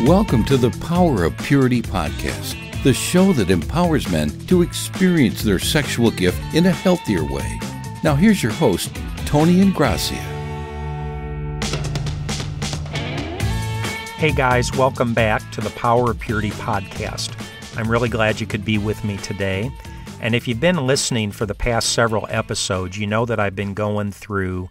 Welcome to the Power of Purity podcast, the show that empowers men to experience their sexual gift in a healthier way. Now here's your host, Tony Ingracia. Hey guys, welcome back to the Power of Purity podcast. I'm really glad you could be with me today. And if you've been listening for the past several episodes, you know that I've been going through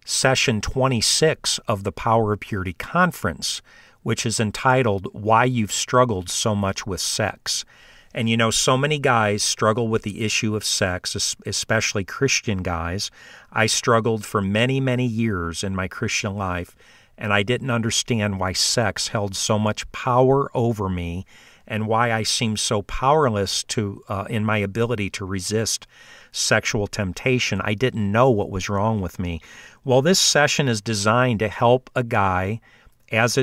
session 26 of the Power of Purity conference, which is entitled, Why You've Struggled So Much with Sex. And you know, so many guys struggle with the issue of sex, especially Christian guys. I struggled for many, many years in my Christian life, and I didn't understand why sex held so much power over me and why I seemed so powerless in my ability to resist sexual temptation. I didn't know what was wrong with me. Well, this session is designed to help a guy, as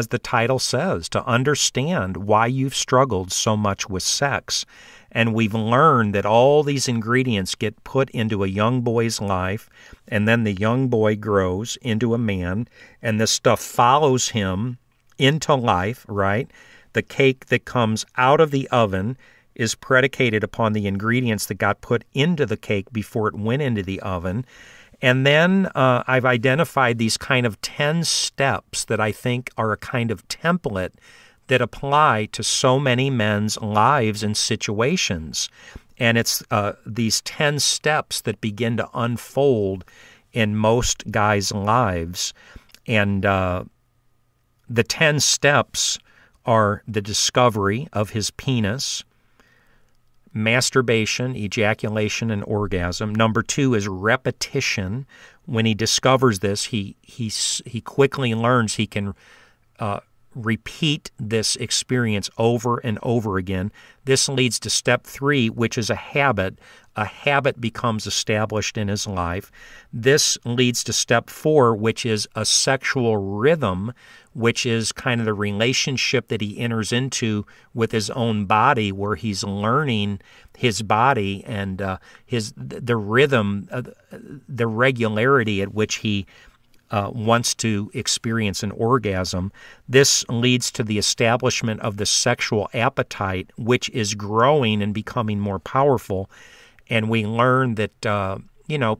the title says, to understand why you've struggled so much with sex. And we've learned that all these ingredients get put into a young boy's life, and then the young boy grows into a man, and this stuff follows him into life, right? The cake that comes out of the oven is predicated upon the ingredients that got put into the cake before it went into the oven. And then I've identified these kind of 10 steps that I think are a kind of template that apply to so many men's lives and situations. And it's these 10 steps that begin to unfold in most guys' lives. And the 10 steps are the discovery of his penis, masturbation, ejaculation, and orgasm. Number 2 is repetition. When he discovers this, he quickly learns he can repeat this experience over and over again. This leads to step 3, which is a habit. A habit becomes established in his life. This leads to step 4, which is a sexual rhythm, which is kind of the relationship that he enters into with his own body, where he's learning his body and the rhythm, the regularity at which he wants to experience an orgasm. This leads to the establishment of the sexual appetite, which is growing and becoming more powerful. And we learn that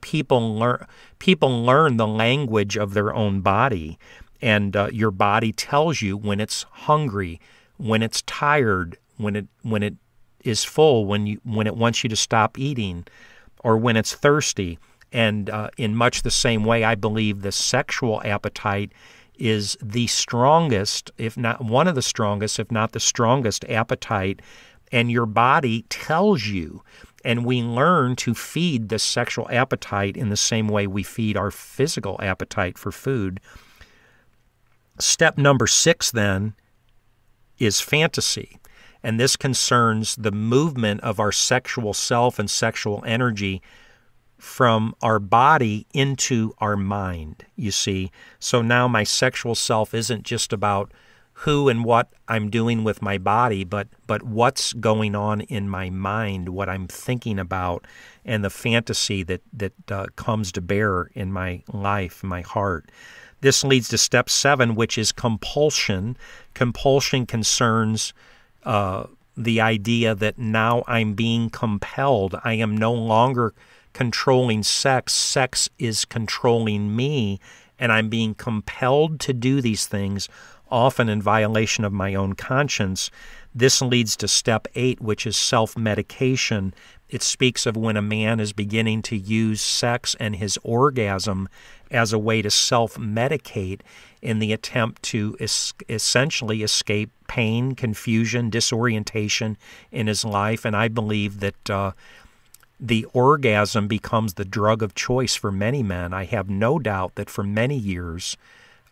people learn the language of their own body, and your body tells you when it's hungry, when it's tired, when it is full, when it wants you to stop eating, or when it's thirsty. And in much the same way, I believe the sexual appetite is the strongest, if not one of the strongest, if not the strongest appetite, and your body tells you. And we learn to feed the sexual appetite in the same way we feed our physical appetite for food. Step number 6, then, is fantasy. And this concerns the movement of our sexual self and sexual energy from our body into our mind, you see. So now my sexual self isn't just about who and what I'm doing with my body, but what's going on in my mind, what I'm thinking about, and the fantasy that comes to bear in my life, my heart. This leads to step 7, which is compulsion. Compulsion concerns the idea that now I'm being compelled. I am no longer controlling sex. Sex is controlling me, and I'm being compelled to do these things, often in violation of my own conscience. This leads to step 8, which is self-medication. It speaks of when a man is beginning to use sex and his orgasm as a way to self-medicate in the attempt to essentially escape pain, confusion, disorientation in his life. And I believe that the orgasm becomes the drug of choice for many men. I have no doubt that for many years,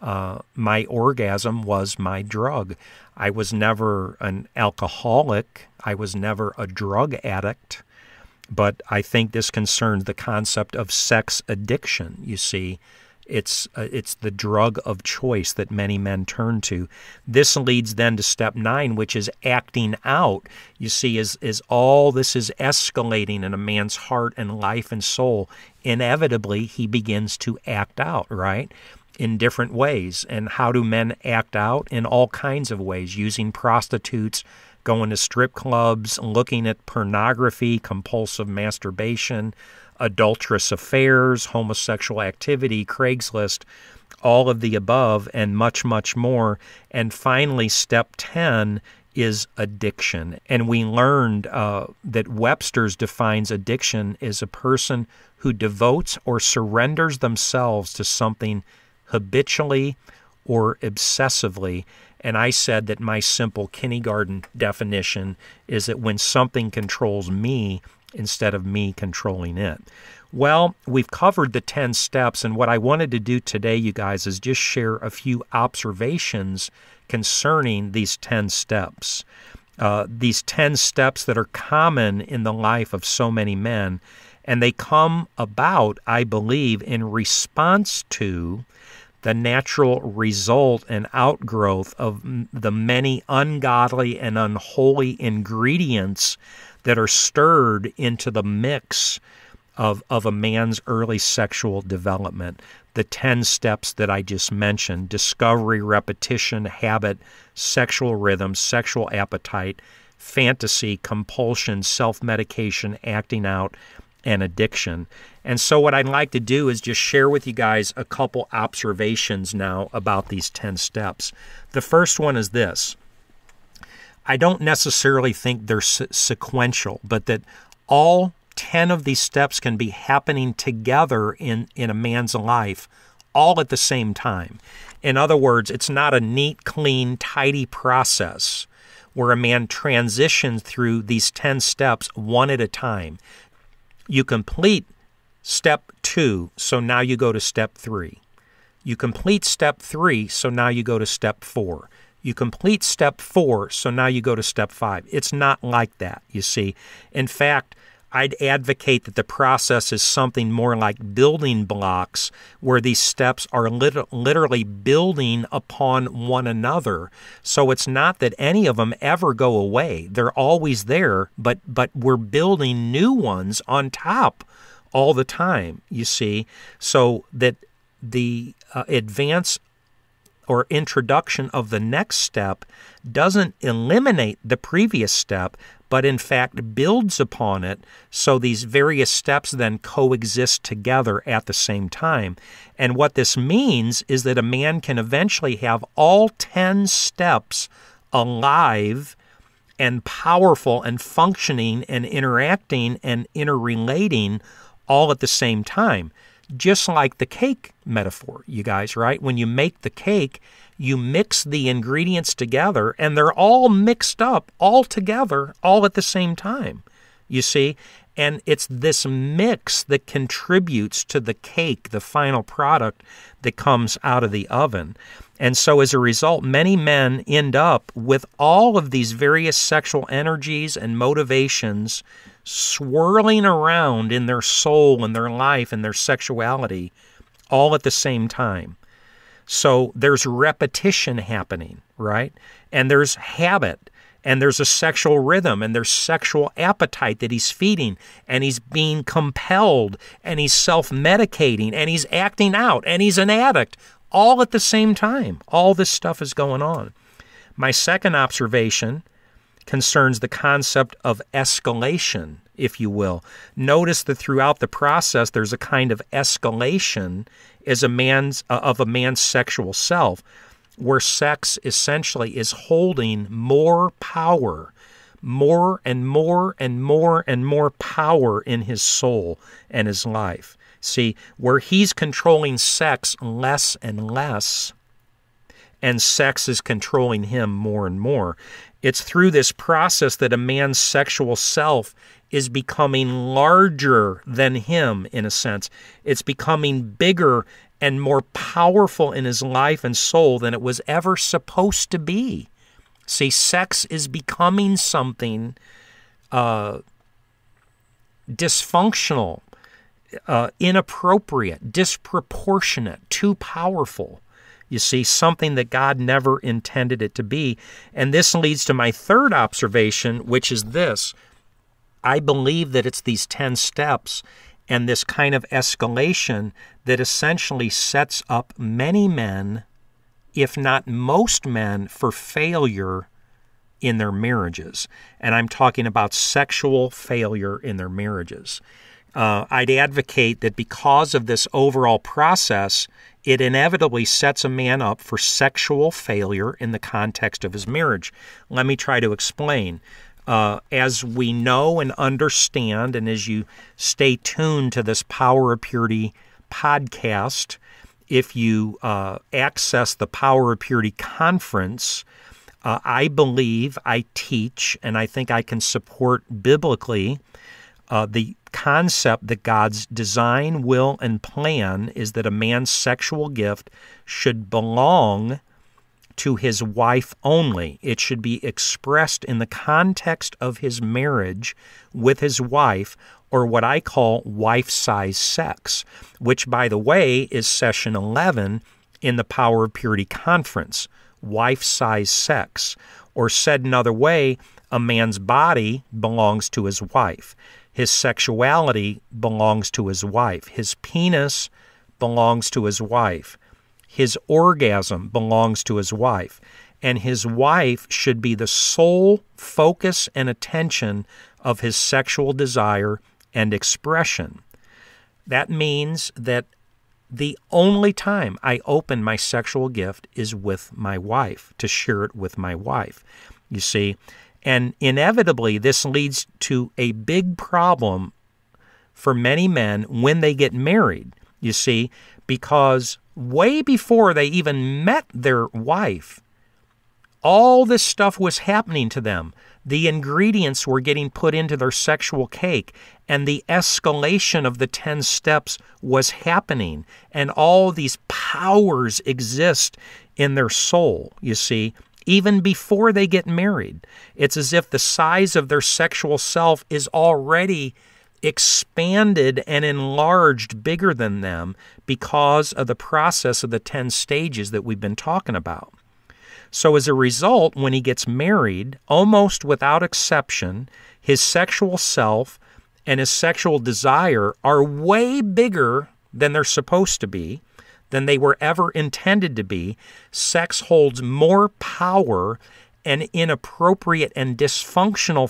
my orgasm was my drug. I was never an alcoholic. I was never a drug addict. But I think this concerns the concept of sex addiction, you see. It's the drug of choice that many men turn to. This leads then to step 9, which is acting out. You see, as all this is escalating in a man's heart and life and soul, inevitably he begins to act out, right? in different ways. And how do men act out? In all kinds of ways, using prostitutes, going to strip clubs, looking at pornography, compulsive masturbation, adulterous affairs, homosexual activity, Craigslist, all of the above, and much, much more. And finally, step 10 is addiction. And we learned that Webster's defines addiction as a person who devotes or surrenders themselves to something habitually or obsessively. And I said that my simple kindergarten definition is that when something controls me instead of me controlling it. Well, we've covered the 10 steps, and what I wanted to do today, you guys, is just share a few observations concerning these 10 steps. These 10 steps that are common in the life of so many men, and they come about, I believe, in response to the natural result and outgrowth of the many ungodly and unholy ingredients that are stirred into the mix of a man's early sexual development. The 10 steps that I just mentioned: discovery, repetition, habit, sexual rhythm, sexual appetite, fantasy, compulsion, self-medication, acting out, and addiction. And so what I'd like to do is just share with you guys a couple observations now about these 10 steps. The first one is this. I don't necessarily think they're sequential, but that all 10 of these steps can be happening together in a man's life all at the same time. In other words, it's not a neat, clean, tidy process where a man transitions through these 10 steps one at a time. You complete step 2, so now you go to step 3. You complete step 3, so now you go to step 4. You complete step 4, so now you go to step 5. It's not like that, you see. In fact, I'd advocate that the process is something more like building blocks, where these steps are literally building upon one another. So it's not that any of them ever go away. They're always there, but we're building new ones on top all the time, you see, so that the advance or introduction of the next step doesn't eliminate the previous step, but in fact builds upon it, so these various steps then coexist together at the same time. And what this means is that a man can eventually have all 10 steps alive and powerful and functioning and interacting and interrelating all at the same time. Just like the cake metaphor, you guys, right? When you make the cake, you mix the ingredients together, and they're all mixed up all together, all at the same time, you see? And it's this mix that contributes to the cake, the final product that comes out of the oven. And so as a result, many men end up with all of these various sexual energies and motivations swirling around in their soul and their life and their sexuality all at the same time. So there's repetition happening, right? And there's habit, and there's a sexual rhythm, and there's sexual appetite that he's feeding, and he's being compelled, and he's self-medicating, and he's acting out, and he's an addict, all at the same time. All this stuff is going on. My second observation concerns the concept of escalation, if you will. Notice that throughout the process, there's a kind of escalation of a man's sexual self, where sex essentially is holding more power, more and more and more and more power in his soul and his life. See, where he's controlling sex less and less, and sex is controlling him more and more. It's through this process that a man's sexual self is becoming larger than him, in a sense. It's becoming bigger and more powerful in his life and soul than it was ever supposed to be. See, sex is becoming something dysfunctional, inappropriate, disproportionate, too powerful. You see, something that God never intended it to be. And this leads to my third observation, which is this. I believe that it's these 10 steps and this kind of escalation that essentially sets up many men, if not most men, for failure in their marriages. And I'm talking about sexual failure in their marriages. I'd advocate that because of this overall process, it inevitably sets a man up for sexual failure in the context of his marriage. Let me try to explain. As we know and understand, and as you stay tuned to this Power of Purity podcast, if you access the Power of Purity conference, I believe, I teach, and I think I can support biblically the concept that God's design, will, and plan is that a man's sexual gift should belong to his wife only. It should be expressed in the context of his marriage with his wife, or what I call wife-size sex, which, by the way, is session 11 in the Power of Purity conference, wife-size sex. Or said another way, a man's body belongs to his wife. His sexuality belongs to his wife. His penis belongs to his wife. His orgasm belongs to his wife. And his wife should be the sole focus and attention of his sexual desire and expression. That means that the only time I open my sexual gift is with my wife, to share it with my wife, you see. And inevitably, this leads to a big problem for many men when they get married, you see, because way before they even met their wife, all this stuff was happening to them. The ingredients were getting put into their sexual cake, and the escalation of the 10 steps was happening, and all these powers exist in their soul, you see, even before they get married. It's as if the size of their sexual self is already expanded and enlarged bigger than them because of the process of the 10 stages that we've been talking about. So as a result, when he gets married, almost without exception, his sexual self and his sexual desire are way bigger than they're supposed to be, than they were ever intended to be. Sex holds more power and inappropriate and dysfunctional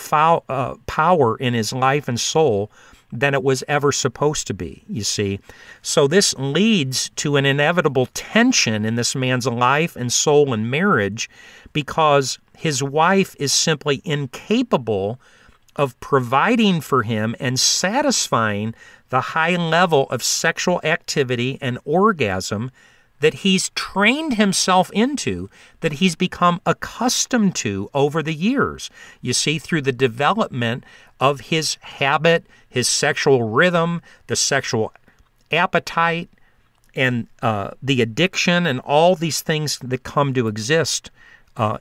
power in his life and soul than it was ever supposed to be, you see. So this leads to an inevitable tension in this man's life and soul and marriage because his wife is simply incapable of providing for him and satisfying the high level of sexual activity and orgasm that he's trained himself into, that he's become accustomed to over the years. You see, through the development of his habit, his sexual rhythm, the sexual appetite, and the addiction, and all these things that come to exist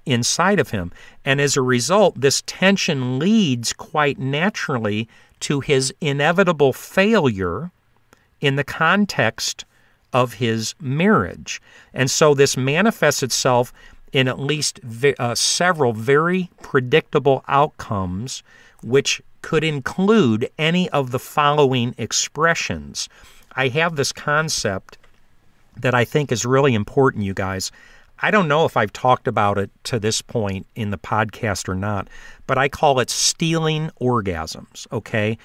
inside of him. And as a result, this tension leads quite naturally to his inevitable failure in the context of his marriage. And so this manifests itself in at least several very predictable outcomes, which could include any of the following expressions. I have this concept that I think is really important, you guys. I don't know if I've talked about it to this point in the podcast or not, but I call it stealing orgasms, okay?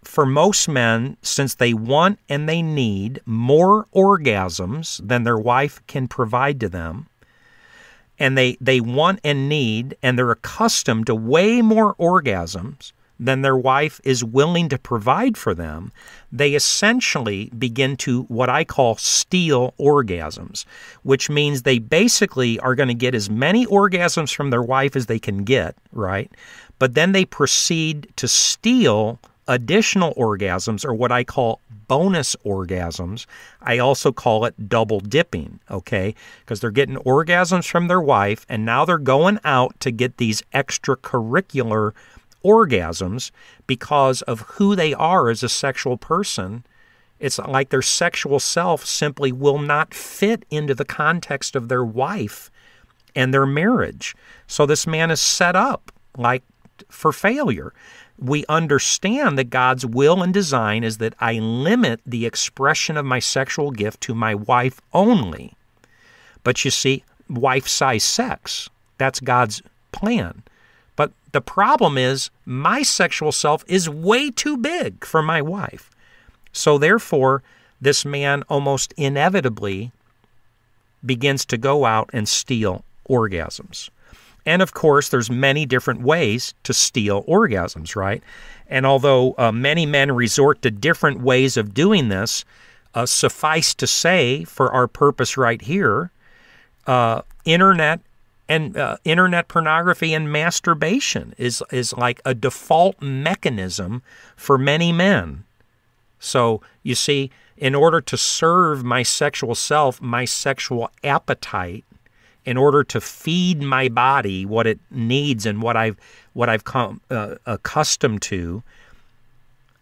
For most men, since they want and they need more orgasms than their wife can provide to them, and they want and need, and they're accustomed to way more orgasms than their wife is willing to provide for them, they essentially begin to what I call steal orgasms, which means they basically are going to get as many orgasms from their wife as they can get, right? But then they proceed to steal additional orgasms, or what I call bonus orgasms. I also call it double dipping, okay? Because they're getting orgasms from their wife, and now they're going out to get these extracurricular orgasms because of who they are as a sexual person. It's like their sexual self simply will not fit into the context of their wife and their marriage. So this man is set up like for failure. We understand that God's will and design is that I limit the expression of my sexual gift to my wife only. But you see, wife-size sex, that's God's plan. But the problem is my sexual self is way too big for my wife. So therefore, this man almost inevitably begins to go out and steal orgasms. And of course, there's many different ways to steal orgasms, right? And although many men resort to different ways of doing this, suffice to say, for our purpose right here, internet pornography and masturbation is like a default mechanism for many men. So you see, in order to serve my sexual self, my sexual appetite, in order to feed my body what it needs and what I've come accustomed to,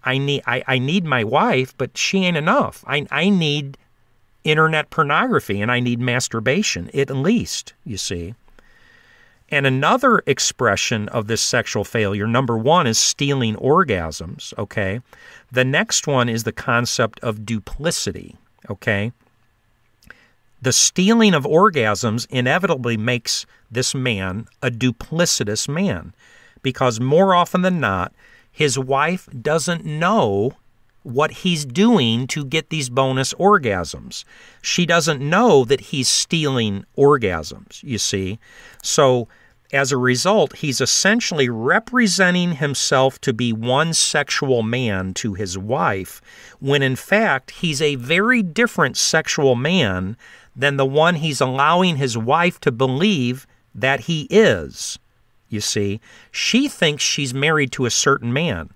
I need my wife, but she ain't enough. I need internet pornography and I need masturbation, at least, you see. And another expression of this sexual failure, number one, is stealing orgasms, okay? The next one is the concept of duplicity, okay? The stealing of orgasms inevitably makes this man a duplicitous man because more often than not, his wife doesn't know what he's doing to get these bonus orgasms. She doesn't know that he's stealing orgasms, you see. So as a result, he's essentially representing himself to be one sexual man to his wife, when in fact he's a very different sexual man than the one he's allowing his wife to believe that he is. You see, she thinks she's married to a certain man,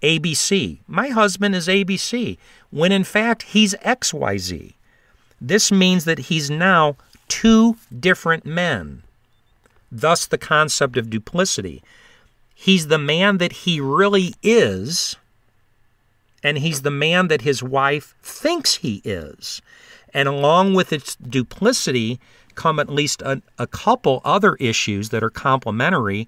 ABC. My husband is ABC, when in fact he's XYZ. This means that he's now two different men. Thus the concept of duplicity. He's the man that he really is, and he's the man that his wife thinks he is. And along with its duplicity come at least a couple other issues that are complementary.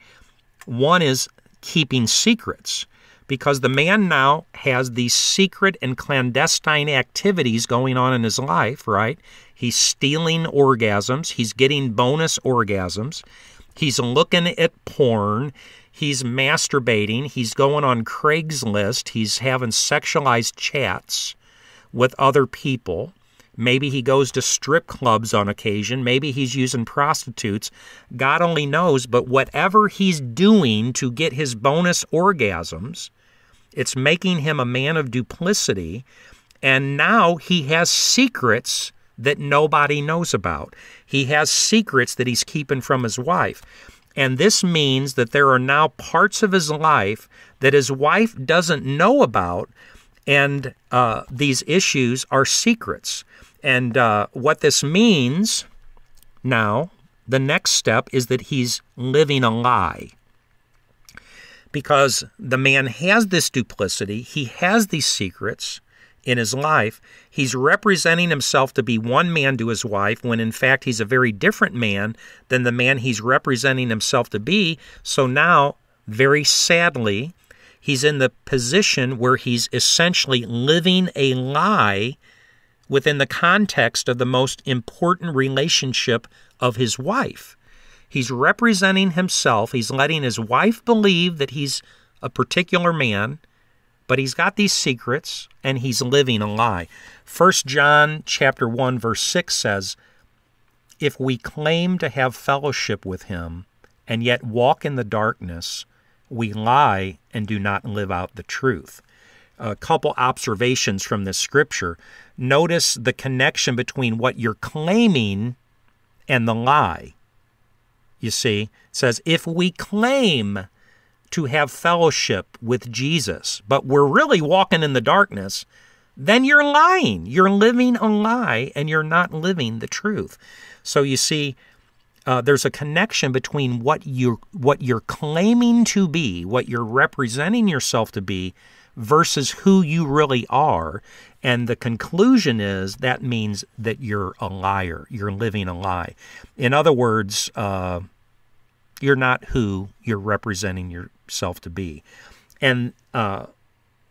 One is keeping secrets, because the man now has these secret and clandestine activities going on in his life, right? He's stealing orgasms. He's getting bonus orgasms. He's looking at porn. He's masturbating. He's going on Craigslist. He's having sexualized chats with other people. Maybe he goes to strip clubs on occasion. Maybe he's using prostitutes. God only knows, but whatever he's doing to get his bonus orgasms, it's making him a man of duplicity. And now he has secrets that nobody knows about. He has secrets that he's keeping from his wife. And this means that there are now parts of his life that his wife doesn't know about, and these issues are secrets. And what this means now, the next step is that he's living a lie. Because the man has this duplicity, he has these secrets in his life. He's representing himself to be one man to his wife, when in fact he's a very different man than the man he's representing himself to be. So now, very sadly, he's in the position where he's essentially living a lie within the context of the most important relationship of his wife. He's representing himself. He's letting his wife believe that he's a particular man, but he's got these secrets, and he's living a lie. 1 John chapter 1, verse 6 says, "If we claim to have fellowship with him and yet walk in the darkness, we lie and do not live out the truth." A couple observations from this scripture. Notice the connection between what you're claiming and the lie. You see, it says, if we claim to have fellowship with Jesus, but we're really walking in the darkness, then you're lying. You're living a lie, and you're not living the truth. So you see, there's a connection between what you're claiming to be, what you're representing yourself to be, versus who you really are. And the conclusion is that means that you're a liar. You're living a lie. In other words, you're not who you're representing yourself to be. And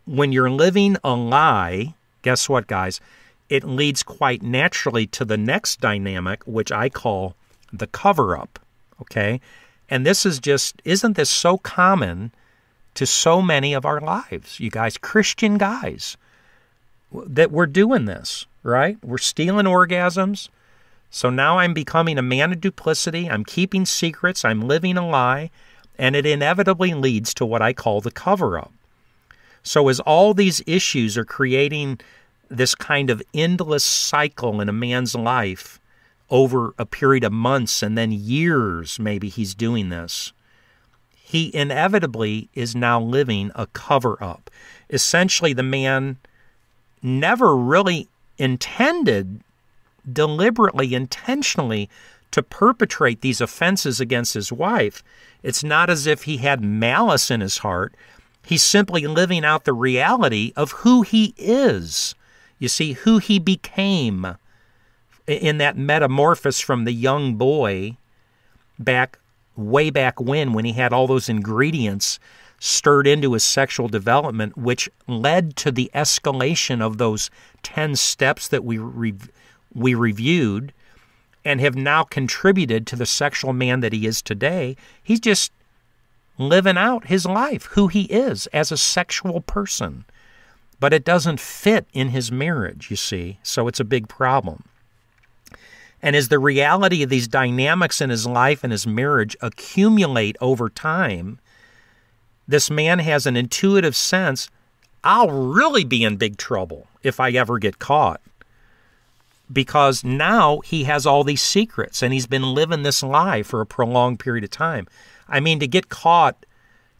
when you're living a lie, guess what, guys? It leads quite naturally to the next dynamic, which I call the cover-up, okay? And this is just, isn't this so common to so many of our lives, you guys, Christian guys, that we're doing this, right? We're stealing orgasms. So now I'm becoming a man of duplicity. I'm keeping secrets. I'm living a lie. And it inevitably leads to what I call the cover-up. So as all these issues are creating this kind of endless cycle in a man's life over a period of months and then years, maybe he's doing this, he inevitably is now living a cover-up. Essentially, the man never really intended, deliberately, intentionally, to perpetrate these offenses against his wife. It's not as if he had malice in his heart. He's simply living out the reality of who he is. You see, who he became in that metamorphosis from the young boy way back when he had all those ingredients stirred into his sexual development, which led to the escalation of those 10 steps that we reviewed and have now contributed to the sexual man that he is today. He's just living out his life, who he is as a sexual person. But it doesn't fit in his marriage, you see, so it's a big problem. And as the reality of these dynamics in his life and his marriage accumulate over time, this man has an intuitive sense, I'll really be in big trouble if I ever get caught. Because now he has all these secrets and he's been living this lie for a prolonged period of time. I mean, to get caught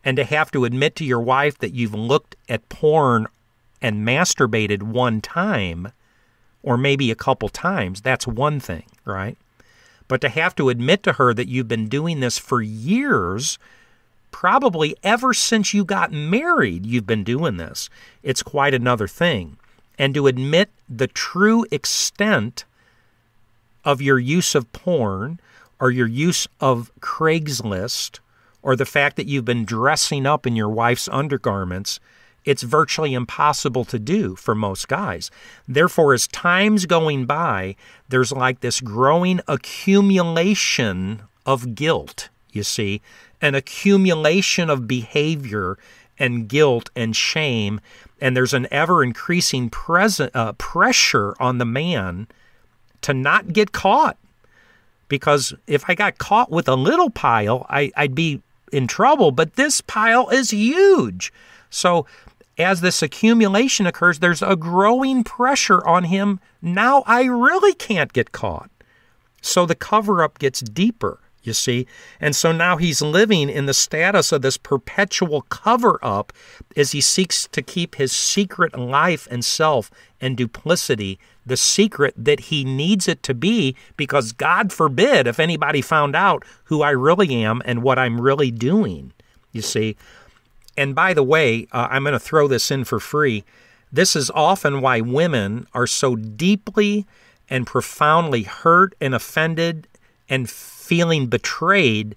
and to have to admit to your wife that you've looked at porn and masturbated one time, or maybe a couple times, that's one thing, right? But to have to admit to her that you've been doing this for years, probably ever since you got married, you've been doing this, it's quite another thing. And to admit the true extent of your use of porn or your use of Craigslist or the fact that you've been dressing up in your wife's undergarments, it's virtually impossible to do for most guys. Therefore, as time's going by, there's like this growing accumulation of guilt, you see, an accumulation of behavior and guilt and shame, and there's an ever-increasing pressure on the man to not get caught. Because if I got caught with a little pile, I'd be in trouble, but this pile is huge. So as this accumulation occurs, there's a growing pressure on him. Now I really can't get caught. So the cover-up gets deeper, you see. And so now he's living in the status of this perpetual cover-up as he seeks to keep his secret life and self and duplicity the secret that he needs it to be, because God forbid if anybody found out who I really am and what I'm really doing, you see. And by the way, I'm going to throw this in for free. This is often why women are so deeply and profoundly hurt and offended and feeling betrayed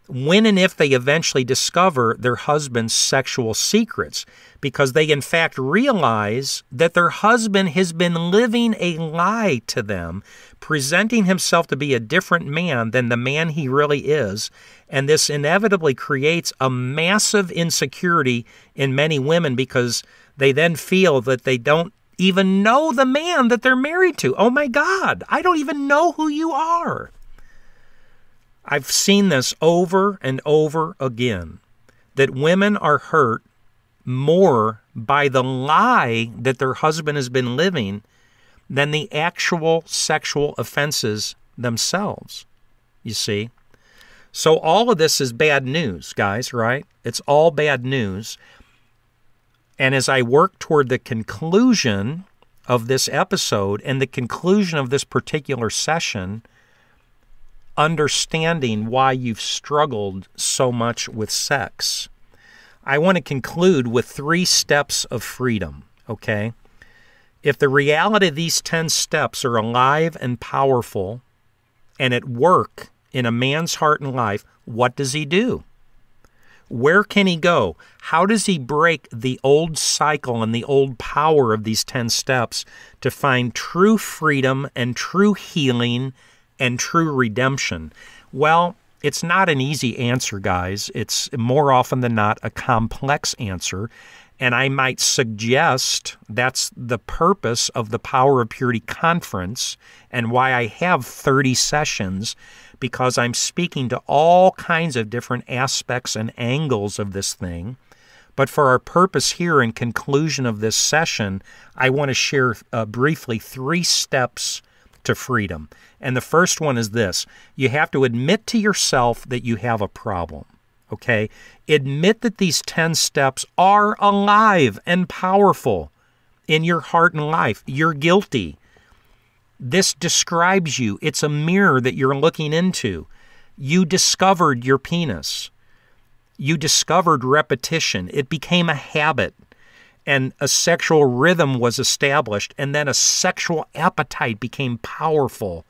when and if they eventually discover their husband's sexual secrets, because they in fact realize that their husband has been living a lie to them, presenting himself to be a different man than the man he really is. And this inevitably creates a massive insecurity in many women, because they then feel that they don't even know the man that they're married to. Oh my God, I don't even know who you are. I've seen this over and over again, that women are hurt more by the lie that their husband has been living than the actual sexual offenses themselves, you see. So all of this is bad news, guys, right? It's all bad news. And as I work toward the conclusion of this episode and the conclusion of this particular session, understanding why you've struggled so much with sex, I want to conclude with 3 steps of freedom, okay? If the reality of these 10 steps are alive and powerful and at work in a man's heart and life, what does he do? Where can he go? How does he break the old cycle and the old power of these 10 steps to find true freedom and true healing and true redemption? Well, it's not an easy answer, guys. It's more often than not a complex answer. And I might suggest that's the purpose of the Power of Purity Conference and why I have 30 sessions, because I'm speaking to all kinds of different aspects and angles of this thing. But for our purpose here in conclusion of this session, I want to share briefly 3 steps to freedom. And the first one is this: you have to admit to yourself that you have a problem. Okay? Admit that these 10 steps are alive and powerful in your heart and life. You're guilty. This describes you. It's a mirror that you're looking into. You discovered your penis. You discovered repetition. It became a habit, and a sexual rhythm was established, and then a sexual appetite became powerful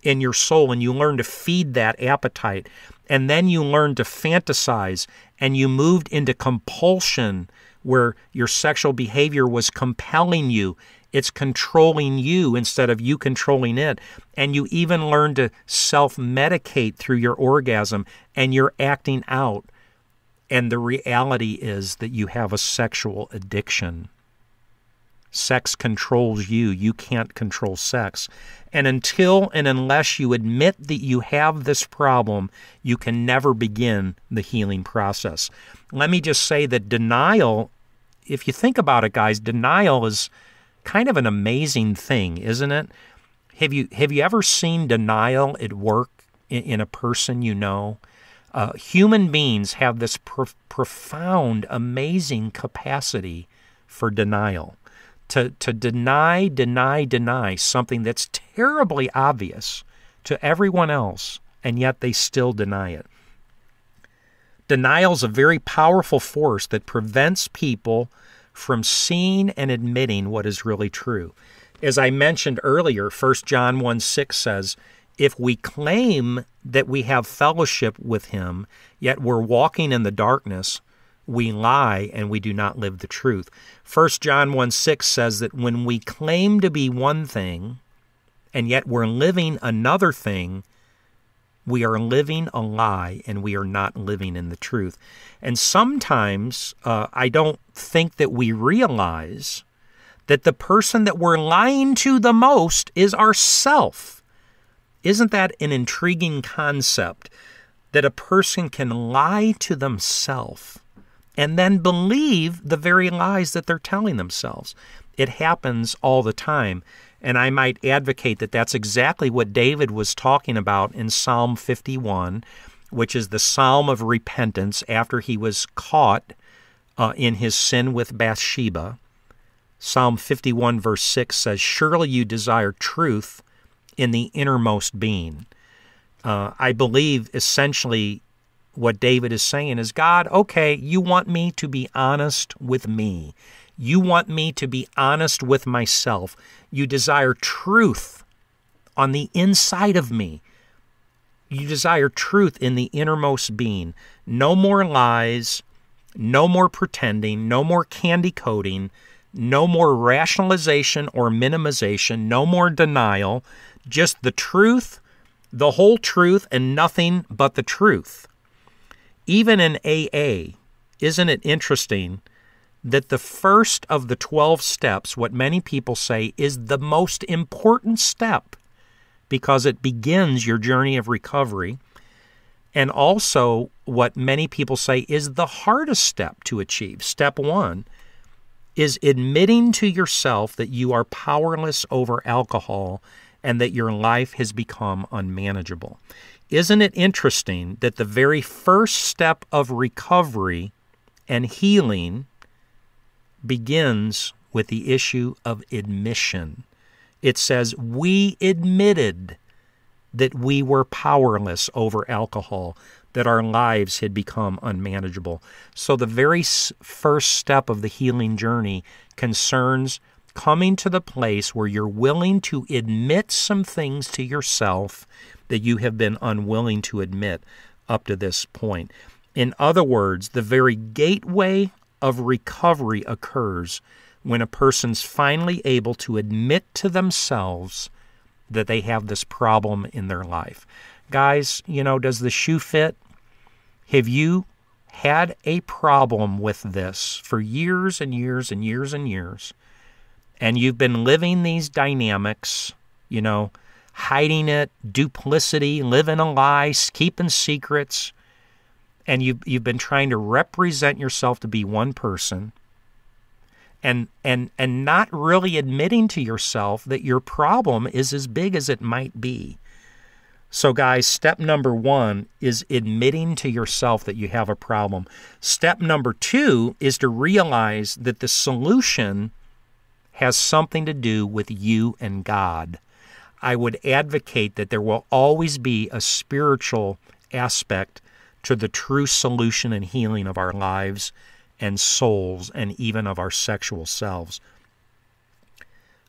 in your soul, and you learned to feed that appetite. And then you learned to fantasize, and you moved into compulsion where your sexual behavior was compelling you. It's controlling you instead of you controlling it. And you even learned to self-medicate through your orgasm, and you're acting out. And the reality is that you have a sexual addiction. Sex controls you. You can't control sex. And until and unless you admit that you have this problem, you can never begin the healing process. Let me just say that denial, if you think about it, guys, denial is kind of an amazing thing, isn't it? Have you ever seen denial at work in a person you know? Human beings have this profound, amazing capacity for denial. To deny something that's terribly obvious to everyone else, and yet they still deny it. Denial is a very powerful force that prevents people from seeing and admitting what is really true. As I mentioned earlier, 1 John 1:6 says, if we claim that we have fellowship with him, yet we're walking in the darkness, we lie and we do not live the truth. 1 John 1:6 says that when we claim to be one thing, and yet we're living another thing, we are living a lie and we are not living in the truth. And sometimes I don't think that we realize that the person that we're lying to the most is ourself. Isn't that an intriguing concept, that a person can lie to themselves and then believe the very lies that they're telling themselves? It happens all the time. And I might advocate that that's exactly what David was talking about in Psalm 51, which is the Psalm of repentance after he was caught in his sin with Bathsheba. Psalm 51 verse 6 says, surely you desire truth in the innermost being. I believe essentially what David is saying is, God, okay, you want me to be honest with me. You want me to be honest with myself. You desire truth on the inside of me. You desire truth in the innermost being. No more lies, no more pretending, no more candy coating, no more rationalization or minimization, no more denial, just the truth, the whole truth, and nothing but the truth. Even in AA, isn't it interesting that the first of the 12 steps, what many people say, is the most important step because it begins your journey of recovery, and also what many people say is the hardest step to achieve. Step 1 is admitting to yourself that you are powerless over alcohol and that your life has become unmanageable. Isn't it interesting that the very first step of recovery and healing begins with the issue of admission? It says, we admitted that we were powerless over alcohol, that our lives had become unmanageable. So the very first step of the healing journey concerns coming to the place where you're willing to admit some things to yourself that you have been unwilling to admit up to this point. In other words, the very gateway of recovery occurs when a person's finally able to admit to themselves that they have this problem in their life. Guys, does the shoe fit? Have you had a problem with this for years and years and years and years, and you've been living these dynamics, hiding it, duplicity, living a lie, keeping secrets, and you've been trying to represent yourself to be one person, and not really admitting to yourself that your problem is as big as it might be. So guys, step number 1 is admitting to yourself that you have a problem. Step number 2 is to realize that the solution has something to do with you and God. I would advocate that there will always be a spiritual aspect to the true solution and healing of our lives and souls, and even of our sexual selves.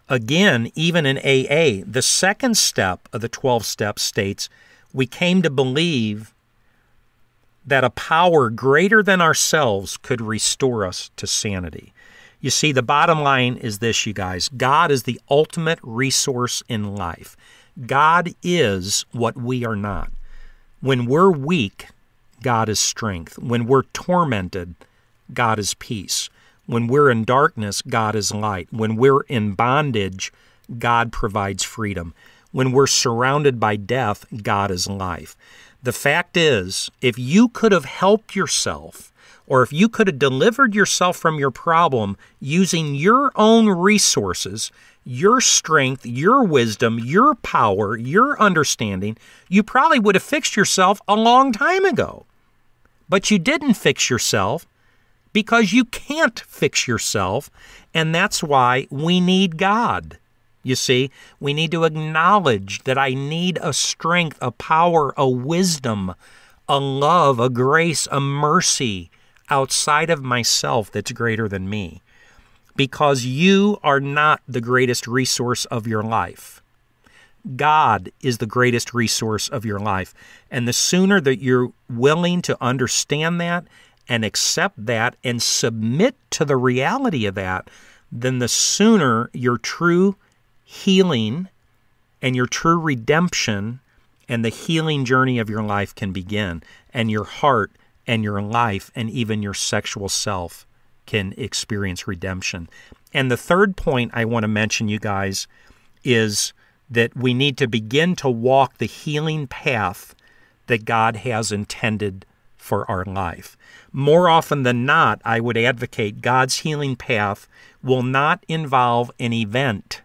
Again, even in AA, the second step of the 12 steps states, we came to believe that a power greater than ourselves could restore us to sanity. You see, the bottom line is this, you guys. God is the ultimate resource in life. God is what we are not. When we're weak, God is strength. When we're tormented, God is peace. When we're in darkness, God is light. When we're in bondage, God provides freedom. When we're surrounded by death, God is life. The fact is, if you could have helped yourself, or if you could have delivered yourself from your problem using your own resources, your strength, your wisdom, your power, your understanding, you probably would have fixed yourself a long time ago. But you didn't fix yourself because you can't fix yourself, and that's why we need God. You see, we need to acknowledge that I need a strength, a power, a wisdom, a love, a grace, a mercy outside of myself that's greater than me. Because you are not the greatest resource of your life. God is the greatest resource of your life. And the sooner that you're willing to understand that and accept that and submit to the reality of that, then the sooner your true healing and your true redemption and the healing journey of your life can begin, and your heart and your life and even your sexual self can experience redemption. And the third point I want to mention, you guys, is that we need to begin to walk the healing path that God has intended for our life. More often than not, I would advocate God's healing path will not involve an event,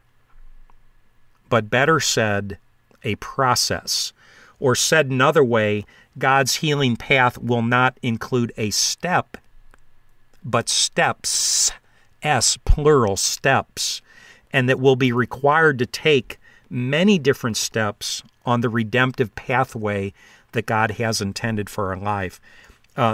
but better said, a process. Or said another way, God's healing path will not include a step, but steps, S, plural, steps, and that will be required to take many different steps on the redemptive pathway that God has intended for our life.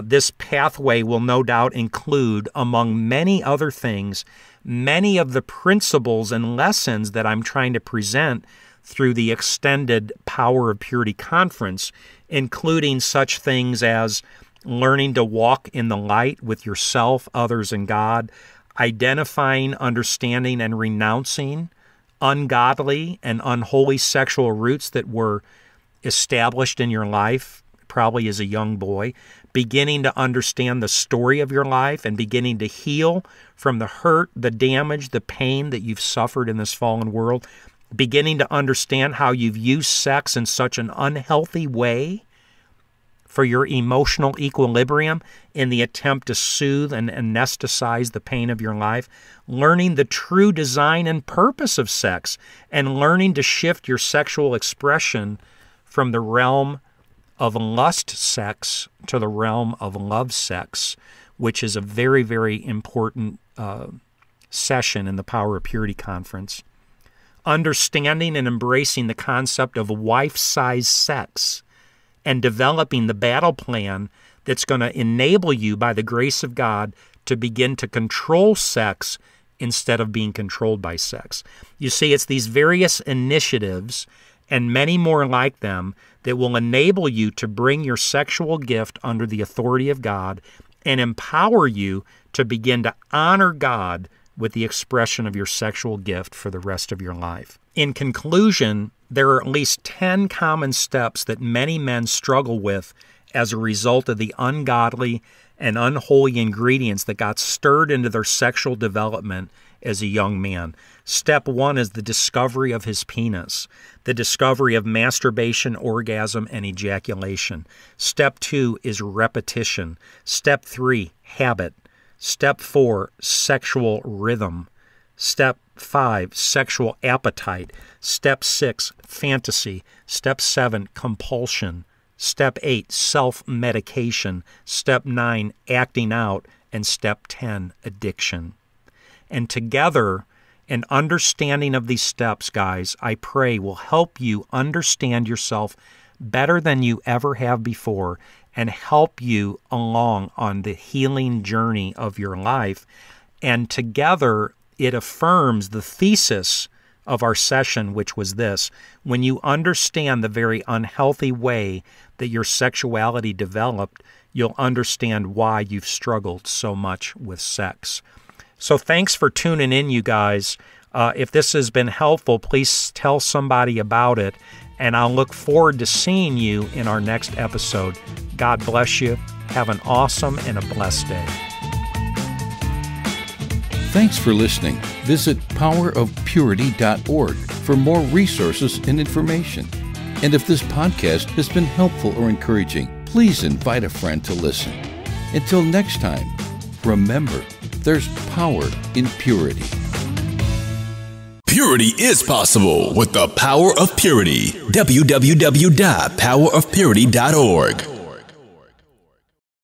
This pathway will no doubt include, among many other things, many of the principles and lessons that I'm trying to present through the extended Power of Purity Conference, including such things as learning to walk in the light with yourself, others, and God, identifying, understanding, and renouncing ungodly and unholy sexual roots that were established in your life, probably as a young boy, beginning to understand the story of your life and beginning to heal from the hurt, the damage, the pain that you've suffered in this fallen world, beginning to understand how you've used sex in such an unhealthy way for your emotional equilibrium in the attempt to soothe and anesthetize the pain of your life, learning the true design and purpose of sex, and learning to shift your sexual expression from the realm of lust sex to the realm of love sex, which is a very, very important session in the Power of Purity Conference. Understanding and embracing the concept of wife-size sex and developing the battle plan that's going to enable you, by the grace of God, to begin to control sex instead of being controlled by sex. You see, it's these various initiatives and many more like them that will enable you to bring your sexual gift under the authority of God and empower you to begin to honor God with the expression of your sexual gift for the rest of your life. In conclusion, there are at least 10 common steps that many men struggle with as a result of the ungodly and unholy ingredients that got stirred into their sexual development as a young man. Step 1 is the discovery of his penis, the discovery of masturbation, orgasm, and ejaculation. Step 2 is repetition. Step 3, habit. Step 4, sexual rhythm. Step 5, sexual appetite. Step 6, fantasy. Step 7, compulsion. Step 8, self-medication. Step 9, acting out. And Step 10, addiction. And together, an understanding of these steps, guys, I pray will help you understand yourself better than you ever have before and help you along on the healing journey of your life. And together, it affirms the thesis of our session, which was this: when you understand the very unhealthy way that your sexuality developed, you'll understand why you've struggled so much with sex. So thanks for tuning in, you guys. If this has been helpful, please tell somebody about it, and I'll look forward to seeing you in our next episode. God bless you. Have an awesome and a blessed day. Thanks for listening. Visit powerofpurity.org for more resources and information. And if this podcast has been helpful or encouraging, please invite a friend to listen. Until next time, remember, there's power in purity. Purity is possible with the power of purity. www.powerofpurity.org